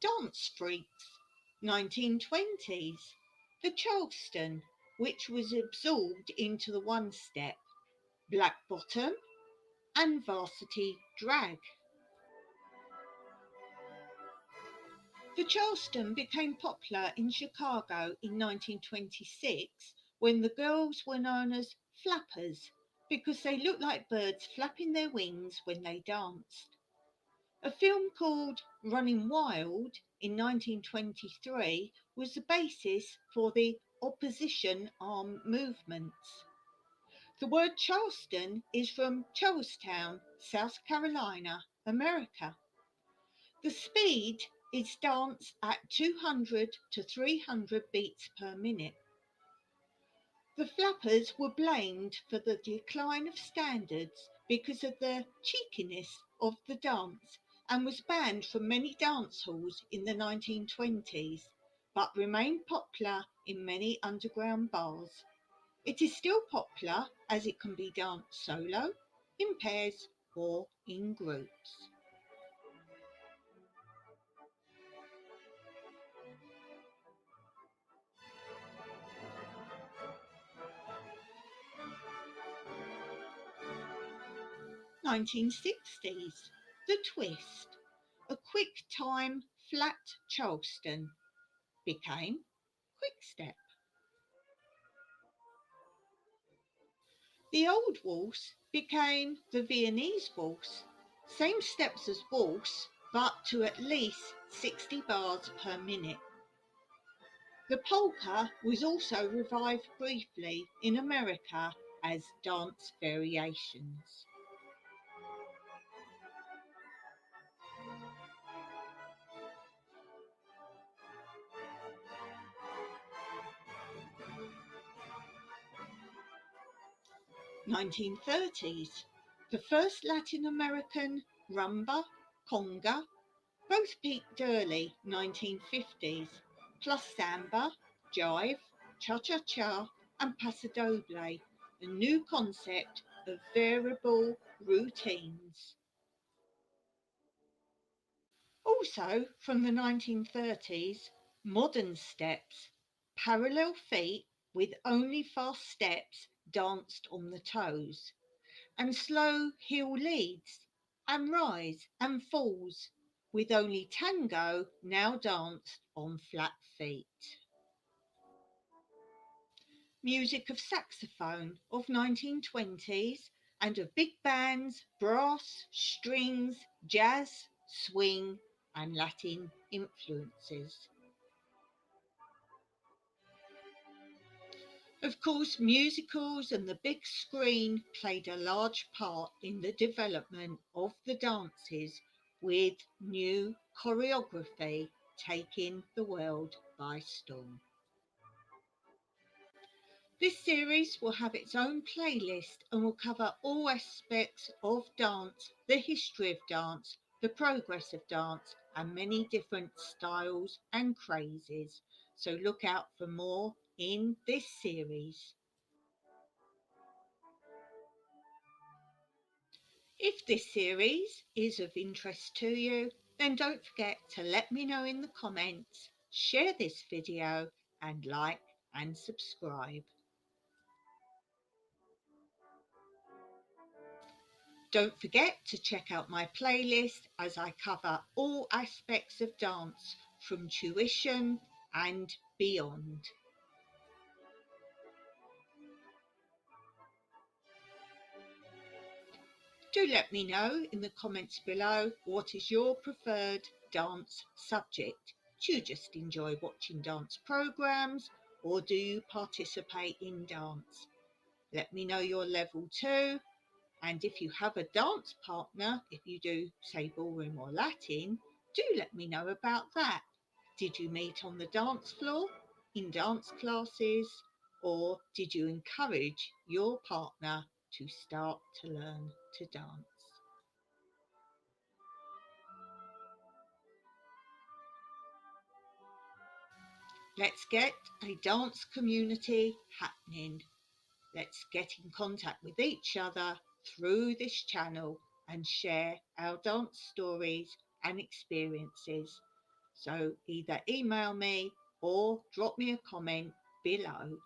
Dance Freaks, 1920s. The Charleston, which was absorbed into the one step, Black Bottom, and Varsity Drag. The Charleston became popular in Chicago in 1926 when the girls were known as flappers because they looked like birds flapping their wings when they danced. A film called Running Wild in 1923 was the basis for the opposition arm movements. The word Charleston is from Charlestown, South Carolina, America. The speed is dance at 200 to 300 beats per minute. The flappers were blamed for the decline of standards because of the cheekiness of the dance and was banned from many dance halls in the 1920s, but remained popular in many underground bars. It is still popular as it can be danced solo, in pairs, or in groups. (1960s) The twist, a quick time flat Charleston, became quick step. The old waltz became the Viennese waltz, same steps as waltz, but to at least 60 bars per minute. The polka was also revived briefly in America as dance variations. (1930s) The first Latin American rumba, conga, both peaked early 1950s, plus samba, jive, cha-cha-cha and pasodoble, a new concept of variable routines. Also from the 1930s, modern steps, parallel feet with only fast steps danced on the toes, and slow heel leads, and rise and falls, with only tango now danced on flat feet. Music of saxophone of 1920s and of big bands, brass, strings, jazz, swing and Latin influences. Of course, musicals and the big screen played a large part in the development of the dances, with new choreography taking the world by storm. This series will have its own playlist and will cover all aspects of dance, the history of dance, the progress of dance, and many different styles and crazes. So look out for more in this series. If this series is of interest to you, then don't forget to let me know in the comments, share this video and like and subscribe. Don't forget to check out my playlist as I cover all aspects of dance from tuition and beyond. Do let me know in the comments below what is your preferred dance subject. Do you just enjoy watching dance programs or do you participate in dance? Let me know your level too. And if you have a dance partner, if you do say ballroom or Latin, do let me know about that. Did you meet on the dance floor, in dance classes, or did you encourage your partner to start to learn to dance? Let's get a dance community happening. Let's get in contact with each other through this channel and share our dance stories and experiences. So either email me or drop me a comment below.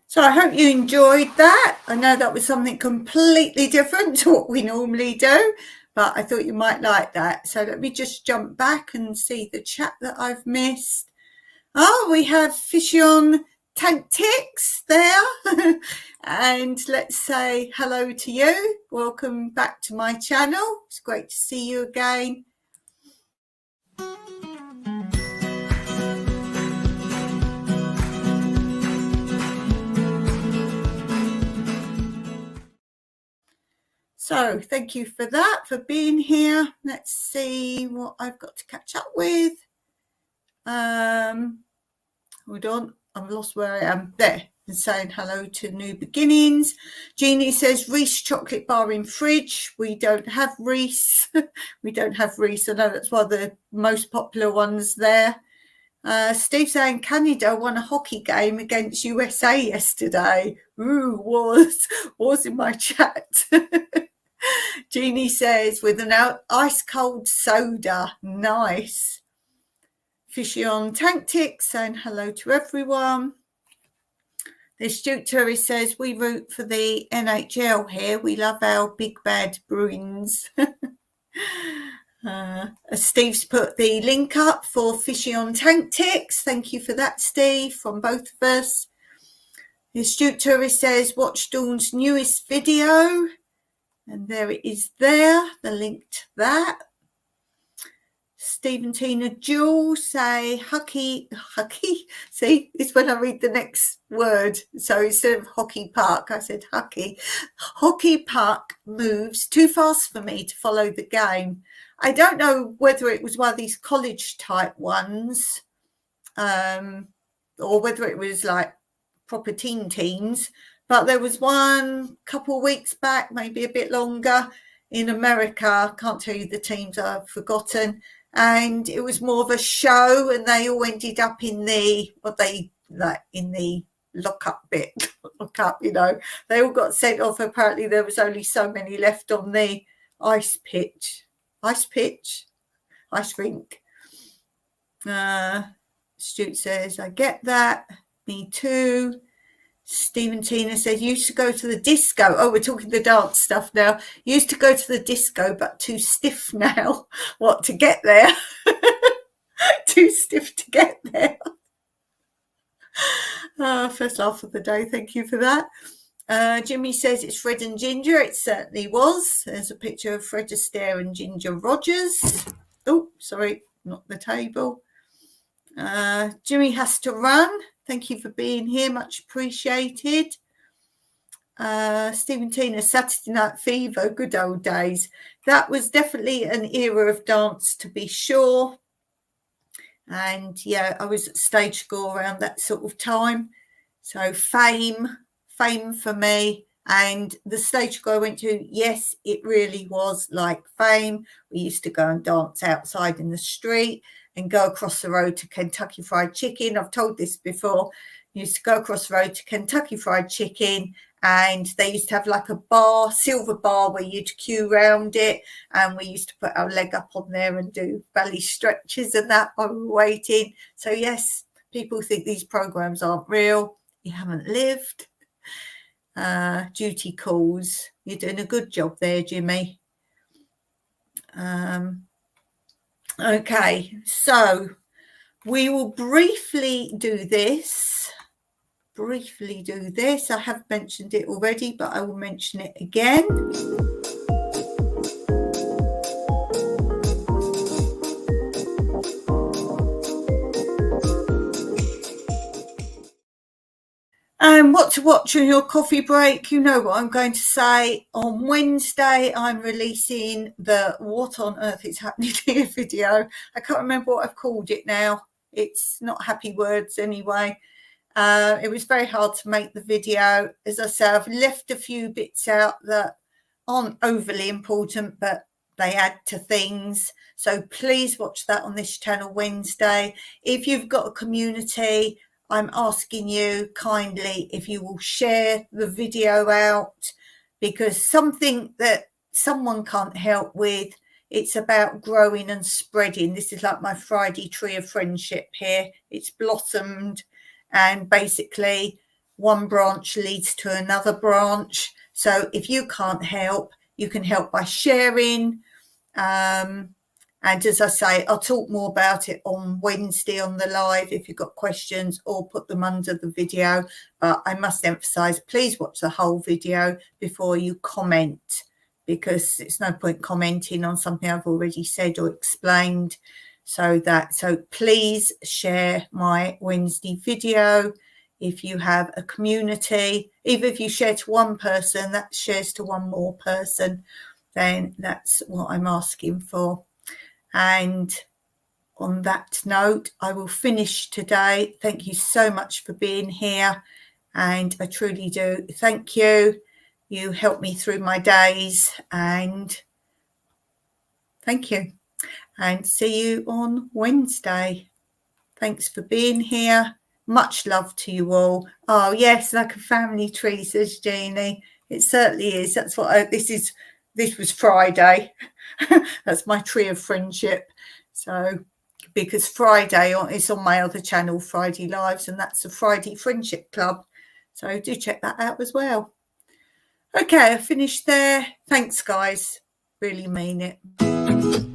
So I hope you enjoyed that. I know that was something completely different to what we normally do, but I thought you might like that. So let me just jump back and see the chat that I've missed. Oh, we have Fishion Tactics there. And let's say hello to you. Welcome back to my channel. It's great to see you again. So thank you for that, for being here. Let's see what I've got to catch up with. Hold on, I've lost where I am. There, and saying hello to New Beginnings. Jeannie says Reese chocolate bar in fridge. We don't have Reese. We don't have Reese. I know that's one of the most popular ones there. Steve saying Canada won a hockey game against USA yesterday. Ooh, was in my chat. Jeannie says with an ice cold soda. Nice. Fishy on Tactics saying hello to everyone. There's Stuart Turry says we root for the NHL here. We love our big bad Bruins. Steve's put the link up for Fishy on Tactics. Thank you for that, Steve, from both of us. There's Stuart Turry says watch Dawn's newest video. And there it is there, the link to that. Steve and Tina Jules say hockey. See, it's when I read the next word. So instead of hockey park, I said hockey. Hockey park moves too fast for me to follow the game. I don't know whether it was one of these college type ones, or whether it was like proper teams. But there was one couple of weeks back, maybe a bit longer, in America. I can't tell you the teams, I've forgotten. And it was more of a show, and they all ended up in the in the lockup bit. Lockup, you know. They all got sent off. Apparently there was only so many left on the ice rink. Stu says, I get that. Me too. Stephen Tina said, used to go to the disco. Oh, we're talking the dance stuff now. Used to go to the disco, but too stiff now. What, to get there? Too stiff to get there. First laugh of the day. Thank you for that. Jimmy says it's Fred and Ginger. It certainly was. There's a picture of Fred Astaire and Ginger Rogers. Oh, sorry, not the table. Jimmy has to run. Thank you for being here. Much appreciated. Stephen Tina, Saturday Night Fever, good old days. That was definitely an era of dance, to be sure. And yeah, I was at stage school around that sort of time. So fame for me. And the stage school I went to, yes, it really was like fame. We used to go and dance outside in the street and go across the road to Kentucky Fried Chicken. I've told this before. We used to go across the road to Kentucky Fried Chicken, and they used to have like a bar, silver bar, where you'd queue around it, and we used to put our leg up on there and do belly stretches and that while we were waiting. So yes, people think these programs aren't real. You haven't lived. Duty calls. You're doing a good job there, Jimmy. Okay, so we will briefly do this. I have mentioned it already, but I will mention it again. And what to watch on your coffee break, you know what I'm going to say. On Wednesday, I'm releasing the What on Earth is Happening Here video. I can't remember what I've called it now. It's not happy words anyway. It was very hard to make the video. As I say, I've left a few bits out that aren't overly important, but they add to things. So please watch that on this channel Wednesday. If you've got a community, I'm asking you kindly if you will share the video out, because something that someone can't help with, it's about growing and spreading. This is like my Friday tree of friendship here. It's blossomed, and basically one branch leads to another branch. So if you can't help, you can help by sharing. And as I say, I'll talk more about it on Wednesday on the live if you've got questions, or put them under the video. But I must emphasize, please watch the whole video before you comment, because it's no point commenting on something I've already said or explained. So please share my Wednesday video. If you have a community, even if you share to one person, that shares to one more person, then that's what I'm asking for. And on that note, I will finish today. Thank you so much for being here, and I truly do thank you. You help me through my days, and thank you. And see you on Wednesday. Thanks for being here. Much love to you all. Oh yes, like a family tree, says Jeannie. It certainly is. That's what this was Friday. That's my tree of friendship. So because Friday is on my other channel, Friday Lives, and that's a Friday Friendship Club. So do check that out as well. Okay, I finished there. Thanks, guys. Really mean it.